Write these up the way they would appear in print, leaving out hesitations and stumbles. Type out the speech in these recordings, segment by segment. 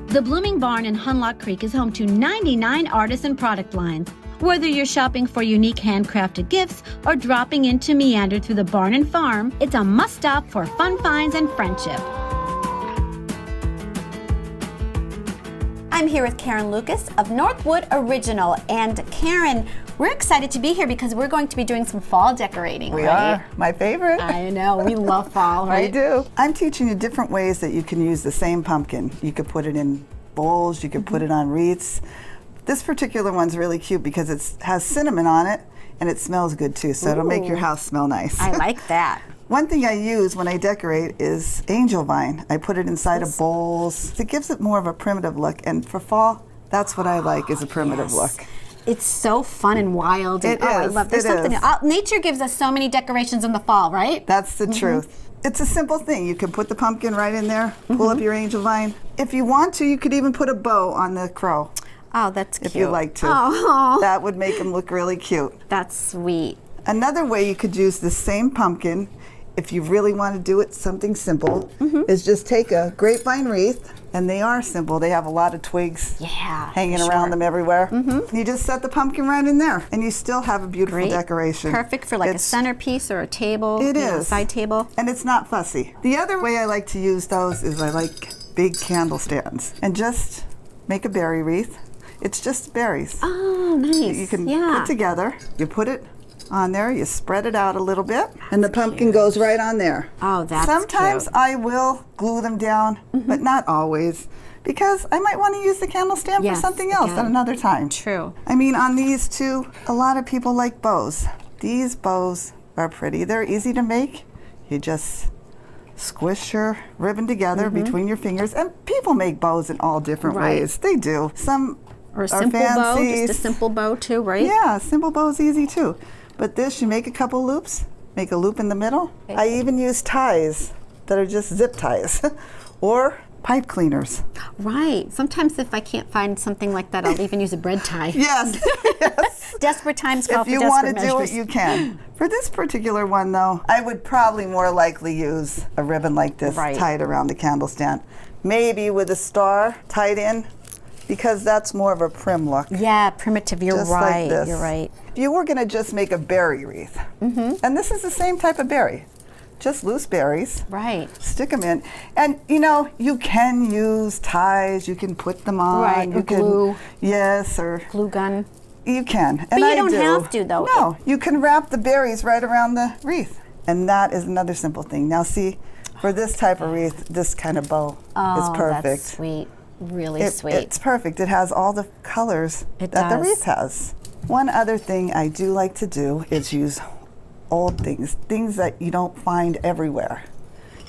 The Blooming Barn in Hunlock Creek is home to 99 artisan product lines. Whether you're shopping for unique handcrafted gifts or dropping in to meander through the barn and farm, it's a must-stop for fun finds and friendship. I'm here with Karen Lucas of Northwood Original. And Karen, we're excited to be here because we're going to be doing some fall decorating, We right? are. My favorite. I know, we love fall, right? We do. I'm teaching you different ways that you can use the same pumpkin. You could put it in bowls, you could put it on wreaths. This particular one's really cute because it has cinnamon on it and it smells good too, so it'll make your house smell nice. I like that. One thing I use when I decorate is angel vine. I put it inside of bowls. It gives it more of a primitive look, and for fall, that's what I like, is a primitive look. It's so fun and wild. And, It is, I love there's it something. is. Nature gives us so many decorations in the fall, right? That's the truth. It's a simple thing. You can put the pumpkin right in there, pull up your angel vine. If you want to, you could even put a bow on the crow. Oh, that's cute. If you like to. Oh, That would make him look really cute. that's sweet. Another way you could use the same pumpkin, if you really want to do it something simple, is just take a grapevine wreath, and they are simple. They have a lot of twigs hanging around them everywhere. You just set the pumpkin right in there, and you still have a beautiful decoration. Perfect for like a centerpiece or a table. It A is. side table. And it's not fussy. The other way I like to use those is I like big candle stands, and just make a berry wreath. It's just berries. Oh, nice. You can put together. You put it on there, you spread it out a little bit, and the pumpkin goes right on there. Oh, that's Sometimes cute. I will glue them down, but not always, because I might want to use the candle stand for something else at another time. True. I mean, on these too, a lot of people like bows. These bows are pretty. They're easy to make. You just squish your ribbon together between your fingers, and people make bows in all different ways. They do. Some Or a are simple bow, fancy. just a simple bow too, right? Yeah, simple bow's easy too. But this, you make a couple loops, make a loop in the middle. I even use ties that are just zip ties or pipe cleaners. Right. Sometimes if I can't find something like that, I'll even use a bread tie. Yes, yes. Desperate times call If for you desperate want to do measures. it, you can. For this particular one though, I would probably more likely use a ribbon like this tied around the candle stand. Maybe with a star tied in, because that's more of a prim look. Yeah, primitive. You're Just right. like this. You're right. If you were going to just make a berry wreath, and this is the same type of berry, just loose berries. Right. Stick them in, and you know you can use ties. You can put them on. Right. You Or glue. Yes, or Glue gun. you can. But you don't have to, though. No, you can wrap the berries right around the wreath, and that is another simple thing. Now, see, for this type of wreath, this kind of bow is perfect. That's sweet. Really sweet. It's perfect. It has all the colors that the wreath has. One other thing I do like to do is use old things, things that you don't find everywhere.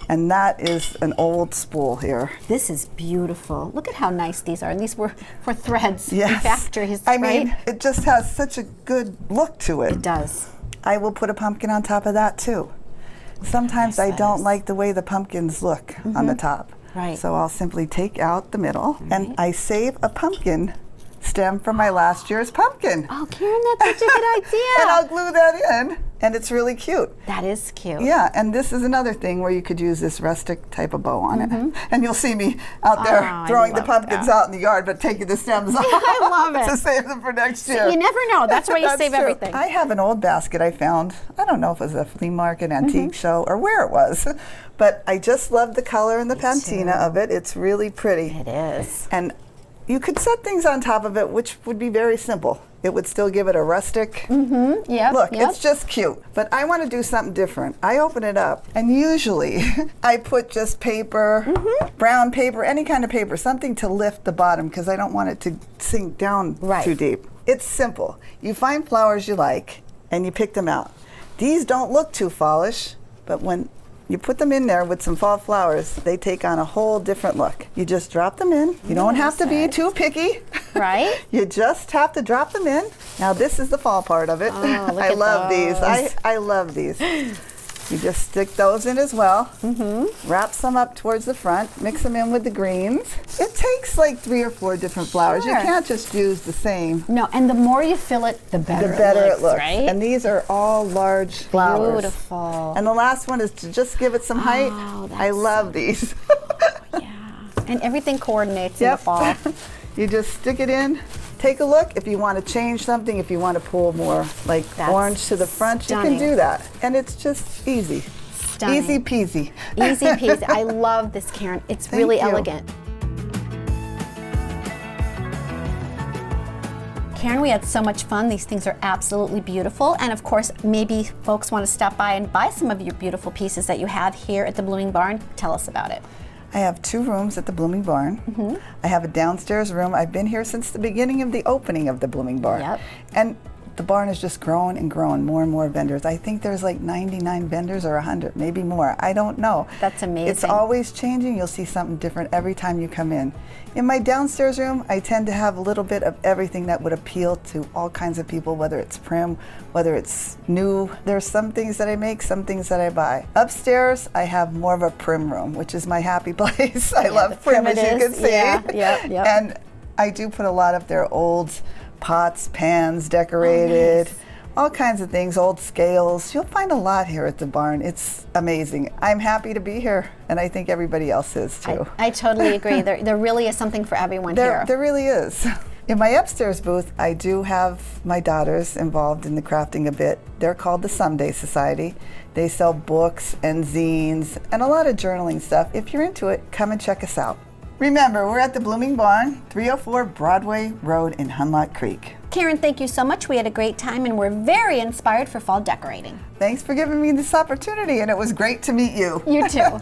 And that is an old spool here. This is beautiful. Look at how nice these are. And these were for threads in Yes. factories, I mean, it just has such a good look to it. It does. I will put a pumpkin on top of that too. Sometimes I don't like the way the pumpkins look on the top. Right. So I'll simply take out the middle, and I save a pumpkin stem from my last year's pumpkin. Oh, Karen, that's such a good idea. And I'll glue that in, and it's really cute. That is cute. Yeah, and this is another thing where you could use this rustic type of bow on it. And you'll see me out there throwing the pumpkins out in the yard, but taking the stems off. I love it. To save them for next year. You never know. That's why you That's save true. everything. I have an old basket I found. I don't know if it was a flea market, antique show, or where it was. But I just love the color and the patina of it. It's really pretty. It is. And you could set things on top of it, which would be very simple. It would still give it a rustic look. It's just cute. But I want to do something different. I open it up, and usually I put just paper, brown paper, any kind of paper, something to lift the bottom, because I don't want it to sink down too deep. It's simple. You find flowers you like, and you pick them out. These don't look too fallish, but when you put them in there with some fall flowers, they take on a whole different look. You just drop them in. You don't have to be too picky. Right? You just have to drop them in. Now this is the fall part of it. Oh, look I at love those. these. I love these. You just stick those in as well. Wrap some up towards the front. Mix them in with the greens. It takes like 3 or 4 different flowers. You can't just use the same. No, and the more you fill it, the better, it looks. right? And these are all large flowers. Beautiful. And the last one is to just give it some height. Oh, I love these. Yeah. And everything coordinates in the fall. You just stick it in, take a look. If you want to change something, if you want to pull more like orange to the front, you can do that. And it's just easy. Stunning. Easy peasy. Easy peasy. I love this, Karen. It's really elegant. Karen, we had so much fun. These things are absolutely beautiful. And of course, maybe folks want to stop by and buy some of your beautiful pieces that you have here at the Blooming Barn. Tell us about it. I have 2 rooms at the Blooming Barn. I have a downstairs room. I've been here since the beginning of the opening of the Blooming Barn. And the barn is just growing and growing, more and more vendors. I think there's like 99 vendors or 100, maybe more. I don't know. That's amazing. It's always changing. You'll see something different every time you come in. In my downstairs room, I tend to have a little bit of everything that would appeal to all kinds of people, whether it's prim, whether it's new. There's some things that I make, some things that I buy. Upstairs, I have more of a prim room, which is my happy place. I love prim, as you can see. And I do put a lot of their old pots, pans, decorated, all kinds of things, old scales. You'll find a lot here at the barn. It's amazing. I'm happy to be here, and I think everybody else is too. I totally agree. There really is something for everyone here. There really is. In my upstairs booth, I do have my daughters involved in the crafting a bit. They're called the Someday Society. They sell books and zines and a lot of journaling stuff. If you're into it, come and check us out. Remember, we're at the Blooming Barn, 304 Broadway Road in Hunlock Creek. Karen, thank you so much. We had a great time and we're very inspired for fall decorating. Thanks for giving me this opportunity, and it was great to meet you. You too.